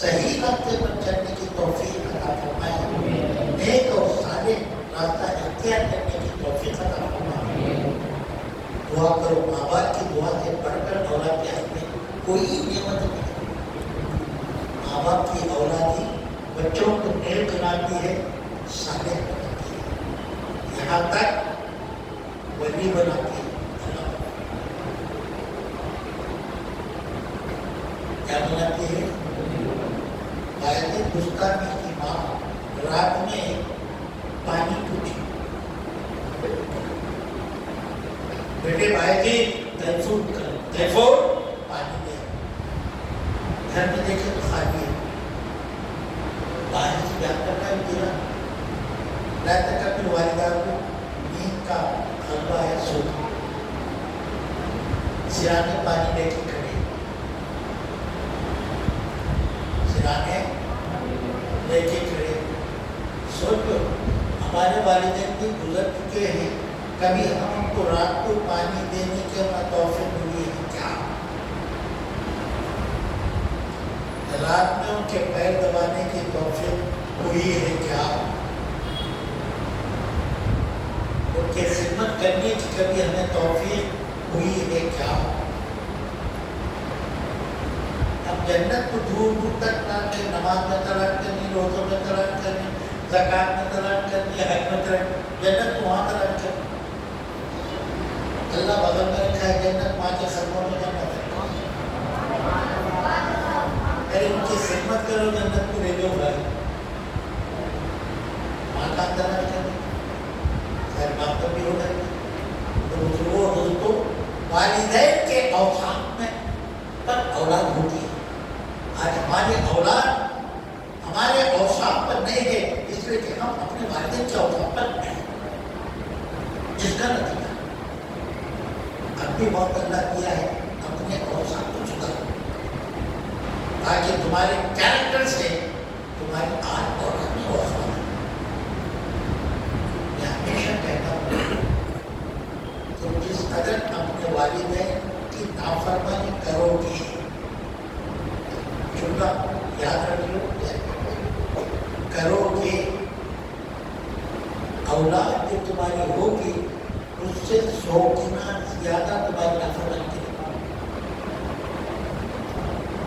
صحیح راستے پر چلنے کی توفیق عطا فرمائے، نیک اور صالح راستہ اختیار کرنے کی توفیق عطا فرمائے۔ دعا کرو، ماں باپ کی دعا سے پڑھ کر اولاد کے ہاتھ میں کوئی نعمت نہیں۔ ماں باپ کی اولادی بچوں کو نیک بناتی ہے، صالح بناتی ہے، یہاں تک ولی بناتی ہے۔ کیا بناتی ہے؟ آیت گستاخی کی ماں رات میں پانی پوچھی، بیٹے بھائی جی تیفور پانی دے، گھر میں دیکھے تو خالی ہے، باہر سے بیان کرنا بھی گرا، رات تک اپنی والدہ کو نیند کا غلبہ ہے، سو سرانے پانی لے کے کھڑے، سرانے لے کے کھڑے۔ سوچو ہمارے والدین بھی گزر چکے ہیں، کبھی ہم کو رات کو پانی دینے کے توفیق ملی ہے کیا؟ رات میں ان کے پیر دبانے کی توفیق ہوئی ہے کیا؟ ان کی خدمت کرنے کی کبھی ہمیں توفیق ہوئی ہے کیا؟ اب جنت کو دور دور تک نہ، نماز میں تلاش کرنی، روزوں میں تلاش کرنی، زکات میں تلاش کرنی، حج میں تلاش، جنت کو وہاں تلاش کرنی۔ اللہ بغل میں رکھا ہے جنت، ماں کے خدموں میں جنت ہے، ارے ان کی خدمت کرو، جنت کو لے جاؤ بھائی، ماں کا تلاش کرنی، خیر باپ کا بھی ہو گئے۔ تو بزرگوں دوستوں، والدین کے اوصاف میں پر اولاد ہوتی ہے۔ آج ہماری اولاد ہمارے اوصاف پر نہیں ہے، اس لیے کہ ہم اپنے والدین کے اوصاف پر نہیں، جس کا نتیجہ اب بھی بہت اللہ کیا ہے، اپنے اوصاف کو سدھارو تاکہ تمہارے کیریکٹر سے تمہاری آج اور اپنی اوصاف ہے۔ میں ہمیشہ کہتا ہوں، تم جس قدر اپنے والدین کی نافرمانی کرو گے، چنگا یاد رکھو، کرو گے، اولاد جو تمہاری ہوگی اس سے 100 گنا زیادہ تمہاری نافرمانی کرے گی۔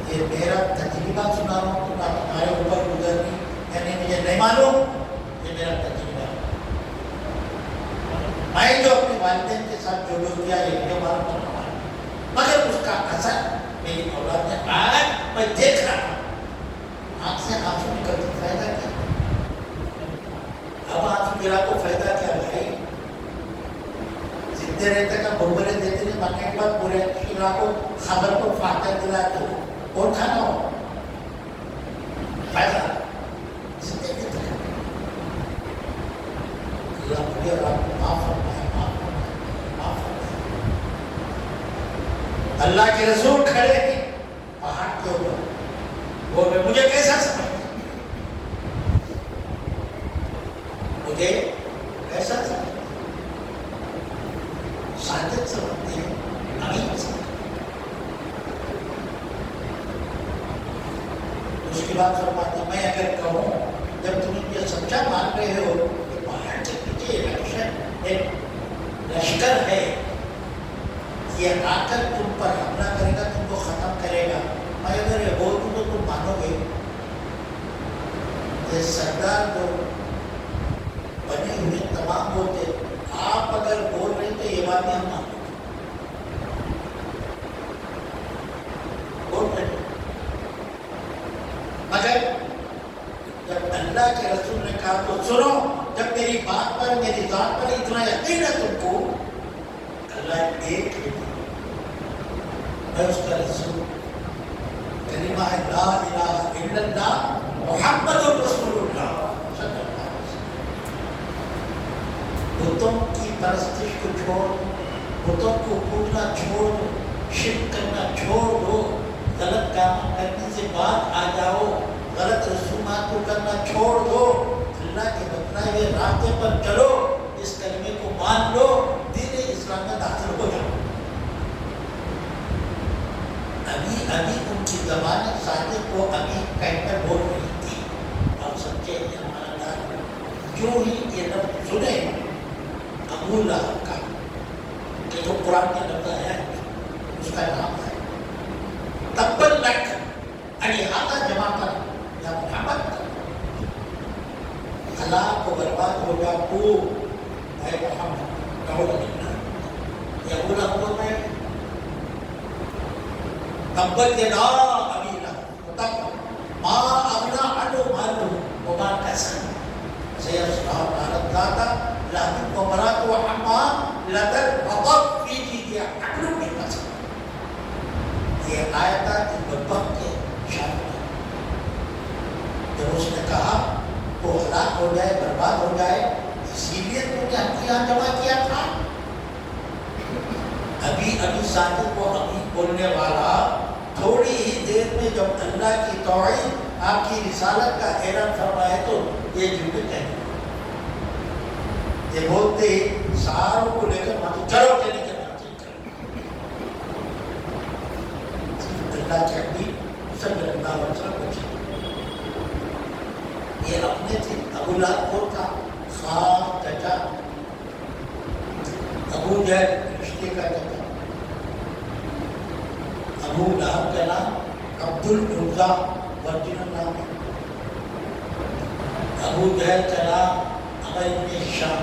یہ میرا تجربہ سنا رہا ہوں، تمہارے اوپر گزرنی یعنی مجھے نہیں معلوم، یہ میرا تجربہ ہے۔ میں جو اپنے والدین کے ساتھ جو کیا یہ مجھے معلوم نہیں، مگر اس کا اثر میری اولاد میں آج میں دیکھ رہا ہوں۔ آنکھ سے آنسو نکلتے، فائدہ کیا؟ اب آنسو گرا تو فائدہ کیا بھائی؟ زندے رہتے کا بھربھرے دیتے ہیں، مرنے کے بعد پورے شیرا کو خبر کو فاتح دلاتے ہو اور کھانا ہو، فائدہ زندے رہتے ہیں۔ اللہ مجھے اور آپ کو معاف فرمائے، معاف فرمائے، معاف فرمائے۔ اللہ کے رسول کھڑے ہیں پہاڑ کے اوپر، وہ مجھے کیسا سمجھتے، مجھے کیسا سمجھتے، صادق سمجھتے ہیں، امین سمجھتے ہیں۔ اس کے بعد فرماتے ہیں، میں اگر کہوں جب تم یہ سچا مان رہے ہو کہ پہاڑ کے پیچھے ایک لشکر ہے، یہ آ کر تم پر حملہ کرے گا، تم کو ختم کرے گا، میں اگر یہ بول دوں تو تم مانو گے؟ یہ سردار جو بنے ہوئے تمام بولتے، آپ اگر بول رہے تو یہ بات ہم مانو بول رہے، مگر جب اللہ کے رسول نے کہا تو سنو، جب میری بات پر، میری ذات پر اتنا یقین ہے تم کو، اللہ ایک ہے، میں اس کا رسول، کلمہ ہے لا الہ الا اللہ محمد رسول اللہ صلی اللہ علیہ وسلم۔ بتوں کی پرستش کو چھوڑ، بتوں کو پوجنا چھوڑ دو، شرک کرنا چھوڑ دو، غلط کام کرنے سے بعد آ جاؤ، غلط رسومات کو کرنا چھوڑ دو، اللہ کے بتلائے ہوئے راستے پر چلو، اس کلمے کو مان لو، دین اسلام میں داخل ہو جاؤ۔ ابھی ان کی زبان صادق کو ابھی کہہ کر بول رہی تھی اور سچے ایماندار جو ہی یہ لفظ سنے ابو لہب کا کہ جو قرآن کے لفظ ہے اس کا نام ہے تبت لک لہذا جمع کر یا محمد اللہ کو برباد ہو جا تو اے محمد نعوذ باللہ یہ ابو لہب بول رہے ہیں تبت یدا ابی لہب تب ما اغنی عنہ مالہ وما کسب سیصلی نارا ذات لہب وامرأتہ حمالۃ الحطب فی جیدہا حبل من مسد. یہ آیت اس بدبخت کے شان میں جب اس نے کہا وہ ہلاک ہو جائے برباد ہو جائے اسی لیے تو نے ہم کو یہاں جمع کیا تھا. ابھی صادق کو ابھی بولنے والا تھوڑی ہی دیر میں جب اللہ کی توحید آپ کی رسالت کا اعلان فرمائے تو یہ جملے کہتے یہ بولتے ساروں کو لے کر ماتو چلو کہنے کے بعد اللہ کے حبیب صلی اللہ علیہ وسلم بچے یہ اپنے تھے. ابو لہب کو تھا خاص چچا ابو جہل رشتے کا چچا. ابو لہب کا نام عبد العزیٰ ورجنل نام ہے. ابو جہل کا نام عمر بن ہشام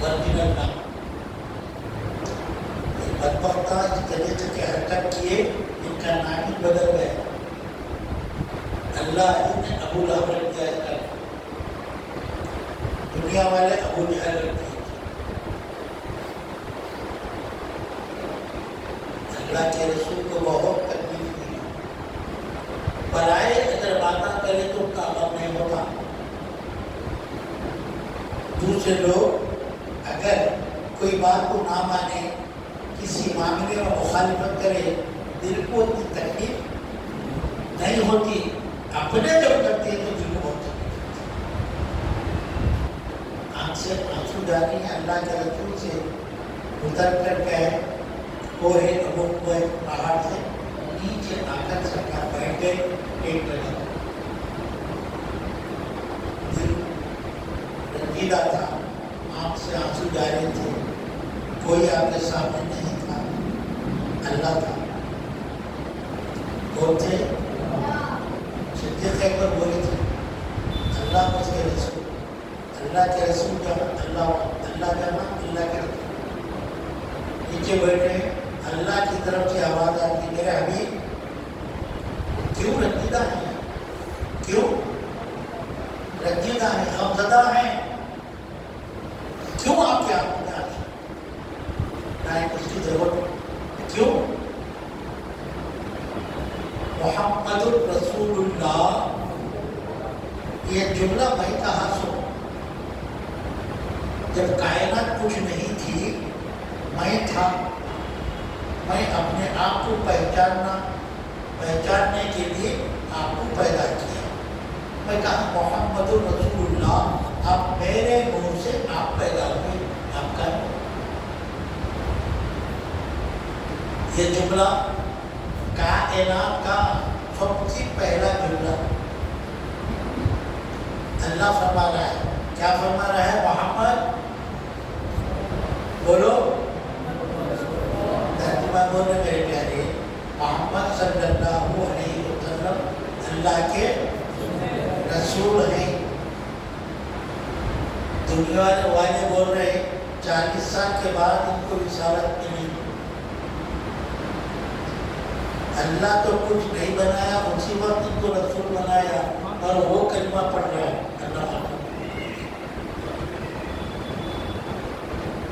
ورجنل نام. بدبختہ اس طریقے کے حرکت کیے ان کا نام ہی بدل گئے. اللہ نے ابو لہب رکھ دیا اس کا. دنیا والے ابو جہل رکھ دیے. اللہ کے رسول کو بہت تکلیف ہوئی. برائے اگر باتیں کرے تو ان کا عمل نہیں ہوتا. دوسرے لوگ اگر کوئی بات کو نہ مانے کسی معاملے میں مخالفت کرے دل کو اتنی تکلیف نہیں ہوتی. اپنے جب کرتے ہیں تو دل کو بہت تکلیف آنکھ سے آنسو جاری ہیں. اللہ کے رسول سے اتر کر گئے کوہ ابو کوہ پہاڑ سے نیچے آ کر سرکار بیٹھ گئے. ایک جگہ دل رنجیدہ تھا, آنکھ سے آنسو جاری تھے. کوئی آپ کے سامنے نہیں تھا, اللہ تھا. کون تھے؟ صدیق اکبر بولے تھے اللہ اس کے رسول. اللہ کے رسول جانا اللہ جانا اللہ کے رسول. نیچے بیٹھے اللہ کی طرف سے آواز آتی میرے حبیب کیوں رنجیدہ ہیں, کیوں رنجیدہ ہیں, غمزدہ ہیں, کیوں آپ کے آپ میں آج نہ اس کی ضرورت کیوں؟ محمد رسول اللہ یہ جملہ میں کہا سو جب کائنات کچھ نہیں تھی میں تھا. میں اپنے آپ کو پہچاننے کے لیے آپ کو پیدا کیا. میں کہا محمد رسول اللہ آپ میرے منہ سے آپ پیدا ہوئے. آپ کا یہ جملہ کائنات کا سب سے پہلا جملہ اللہ فرما رہا ہے. کیا فرما رہا ہے؟ محمد بولو ترجمہ بولے میرے پیارے. محمد صلی اللہ علیہ وسلم اللہ کے رسول ہیں. دنیا والے بول رہے ہیں 40 سال کے بعد ان کو رسالت ملی. اللہ تو کچھ نہیں بنایا, اسی وقت ان کو رسول بنایا اور وہ کلمہ پڑھ رہا ہے. اللہ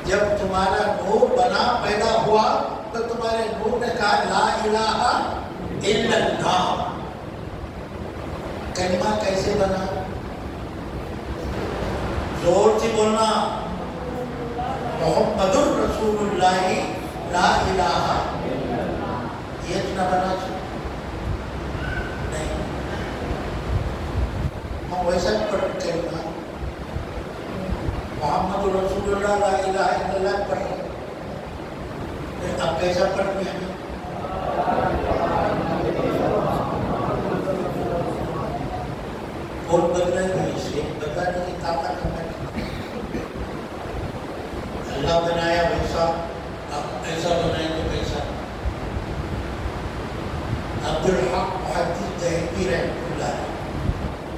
جب تمہارا نور بنا پیدا ہوا تو تمہارے نور نے کہا لا الہ الا اللہ. کلمہ کیسے بنا؟ زور سے بولنا محمد رسول اللہ لا الہ یہ اتنا بنا نہیں. ہم ویسا پڑھ کلمہ محمد رسول اللہ لا الہ الا اللہ پڑھ رہے. اب کیسا پڑھتے ہیں؟ اللہ بنایا ویسا، اب ایسا بنائے تو کیسا؟ عبدالحق محدث دہلوی رحمۃ اللہ علیہ،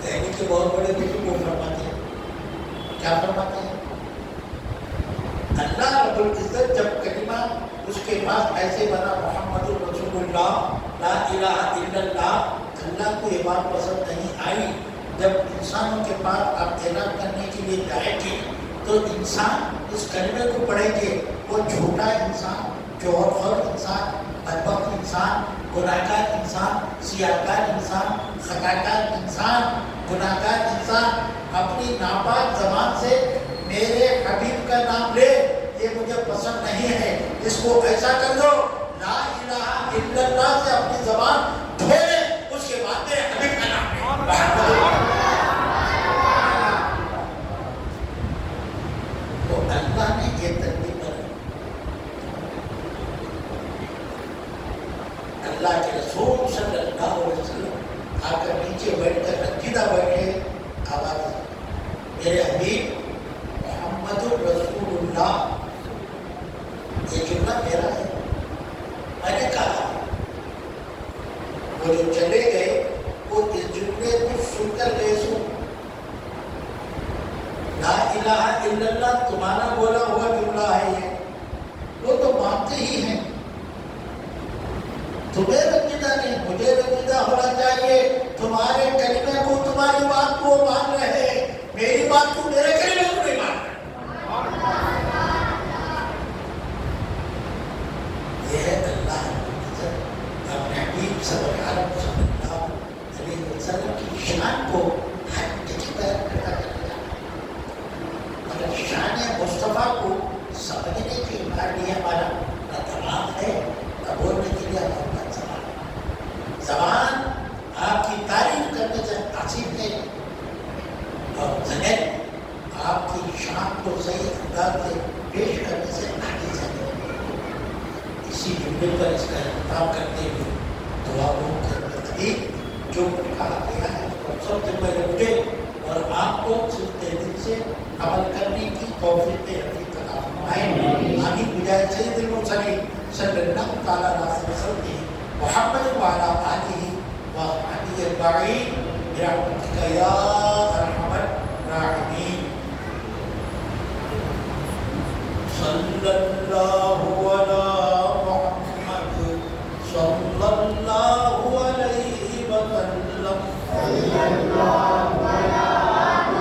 دہلی کے بہت بڑے بزرگ وہ فرماتے ہیں، کیا فرماتے ہیں؟ اللہ رب العزت جب کلمہ اس کے بعد ایسے بنا محمد رسول اللہ لا الہ الا اللہ، اللہ کو یہ بات پسند نہیں آئی جب انسانوں کے پاس آپ اعلان کرنے کے لیے جائیں گے تو انسان اس کلمے کو پڑھیں گے، وہ جھوٹا انسان، جوہر انسان، بدبخت انسان، گناہگار انسان، سیاہکار انسان، خطاکار انسان، گناہگار انسان اپنی ناپاک زبان سے میرے حبیب کا نام لے، یہ مجھے پسند نہیں ہے، اس کو ایسا کر دو لا الہ الا اللہ سے اپنی زبان دھو لے، اس کے بعد میرے حبیب کا نام لے۔ تو اللہ نے یہ تربیت کرائی، اللہ کے رسول صلی اللہ علیہ وسلم آ کر نیچے بیٹھ کر رنجیدہ بیٹھے، آواز میرے حبیب محمد رسول اللہ، یہ جملہ میرا ہے، میں نے کہا۔ وہ جو چلے گئے وہ اس جملے کو سن کر گئے، سن لا الہ الا اللہ تمہارا بولا ہوا جملہ ہے یہ، وہ تو مانتے ہی ہیں، تمہیں رنجیدہ نہیں، مجھے رنجیدہ ہونا چاہیے، تمہارے کلمے کو، تمہاری بات کو مان رہے ہیں، میری بات کو، میرے کلمے کو نہیں مان رہے۔ یہ ہے اللہ اپنے حبیب صلی اللہ علیہ وسلم کی شان کو ہر جگہ بیان کرتا چلا جاتا، مگر شان مصطفیٰ کو سمجھنے کے لیے ہمارا نہ دماغ ہے نہ بولنے کے لیے ہمارا زبان، زبان آپ کی تعریف کرنے سے قاصر ہے اور ذہن آپ کی شان کو صحیح انداز سے پیش کرنے سے عاجز ہے۔ اسی جملے پر اس کا احترام کرتے ہوئے دعا کرتے جو کہا گیا ہے سب سے پہلے مجھے اور آپ کو سلسلے دل سے عمل کرنے کی توفیق عطا فرمائے۔ آمین بجائے سید المرسلین صلی اللہ تعالیٰ علیہ وسلم محمد وعلی آلہ وصحبہ اجمعین برحمتک یا